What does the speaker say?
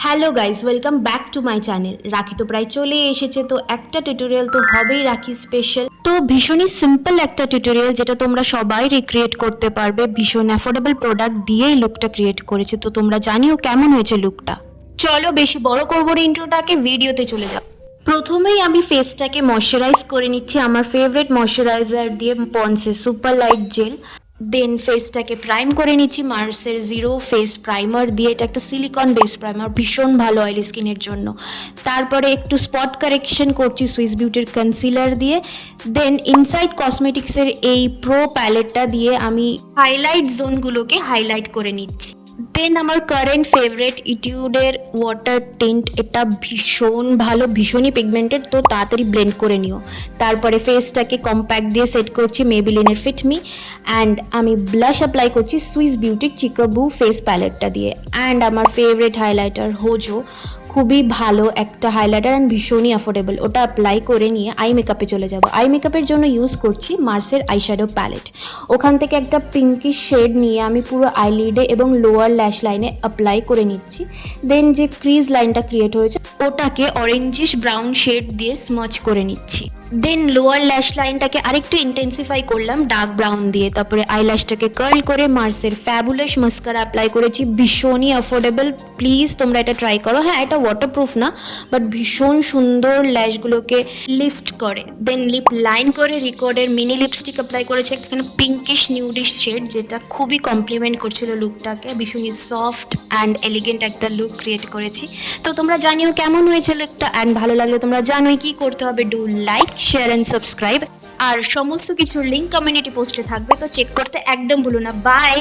Hello guys, welcome back to my channel. রাখি তো প্রায় চলে এসেছে, তো একটা টিউটোরিয়াল তো হবেই রাখি স্পেশাল। তো ভীষণই সিম্পল একটা টিউটোরিয়াল যেটা তোমরা সবাই রিক্রিয়েট করতে পারবে। ভীষণ অ্যাফোর্ডেবল প্রোডাক্ট দিয়েই লুকটা ক্রিয়েট করেছে, তো তোমরা জানিও কেমন হয়েছে লুকটা। চলো বেশি বড় করবো না ইন্ট্রোটাকে, ভিডিওতে চলে যাও। প্রথমেই আমি ফেসটাকে ময়শ্চারাইজ করে নিচ্ছি আমার ফেভারিট ময়শ্চারাইজার দিয়ে, পন্সের সুপার লাইট জেল। দেন ফেসটাকে প্রাইম করে নিচ্ছি মার্সের জিরো ফেস প্রাইমার দিয়ে। এটা একটা সিলিকন বেস প্রাইমার, ভীষণ ভালো অয়েলি স্কিনের জন্য। তারপরে একটু স্পট কারেকশন করছি সুইস বিউটির কনসিলার দিয়ে। দেন ইনসাইড কসমেটিক্সের এই প্রো প্যালেটটা দিয়ে আমি হাইলাইট জোনগুলোকে হাইলাইট করে নিচ্ছি। দেন আমার কারেন্ট ফেভারিট ইটিউডের ওয়াটার টিন্ট, এটা ভীষণ ভালো, ভীষণই পিগমেন্টেড, তো তাড়াতাড়ি ব্লেন্ড করে নিও। তারপরে ফেসটাকে কম্প্যাক্ট দিয়ে সেট করছি মেবিলিনের ফিট মি। অ্যান্ড আমি ব্লাশ অ্যাপ্লাই করছি সুইস বিউটির চিকাবু ফেস প্যালেটটা দিয়ে। অ্যান্ড আমার ফেভারিট হাইলাইটার হোজো, খুবই ভালো একটা হাইলাইটার অ্যান্ড ভীষণই অ্যাফোর্ডেবল। ওটা অ্যাপ্লাই করে নিয়ে আই মেকআপে চলে যাব। আই মেকআপের জন্য ইউজ করছি মার্সের আইশ্যাডো প্যালেট। ওখান থেকে একটা পিঙ্কিশ শেড নিয়ে আমি পুরো আইলিডে এবং লোয়ার ল্যাশ লাইনে অ্যাপ্লাই করে নিচ্ছি। দেন যে ক্রিজ লাইনটা ক্রিয়েট হয়েছে ওটাকে অরেঞ্জিশ ব্রাউন শেড দিয়ে স্মাচ করে নিচ্ছি। দেন লোয়ার ল্যাশ লাইনটাকে আরেকটু ইন্টেন্সিফাই করলাম ডার্ক ব্রাউন দিয়ে। তারপরে আইল্যাশটাকে কার্ল করে মার্সের ফ্যাবুলাস মাস্কারা অ্যাপ্লাই করেছি, ভীষণই অ্যাফোর্ডেবল। প্লিজ তোমরা এটা ট্রাই করো। হ্যাঁ, এটা ওয়াটারপ্রুফ না, বাট ভীষণ সুন্দর ল্যাশগুলোকে লিফট করে। দেন লিপ লাইন করে রিকর্ডের মিনি লিপস্টিক অ্যাপ্লাই করেছে, এখানে পিঙ্কিশ নিউডিশ শেড, যেটা খুবই কমপ্লিমেন্ট করছিল লুকটাকে। ভীষণই সফট অ্যান্ড এলিগেন্ট একটা লুক ক্রিয়েট করেছি। তো তোমরা জানিও কেমন হয়েছে লুকটা, অ্যান্ড ভালো লাগলে তোমরা জানোই কি করতে হবে। Do like, share and subscribe. আর সমস্ত কিছুর লিঙ্ক কমিউনিটি পোস্টে থাকবে, তো চেক করতে একদম ভুলো না। বাই।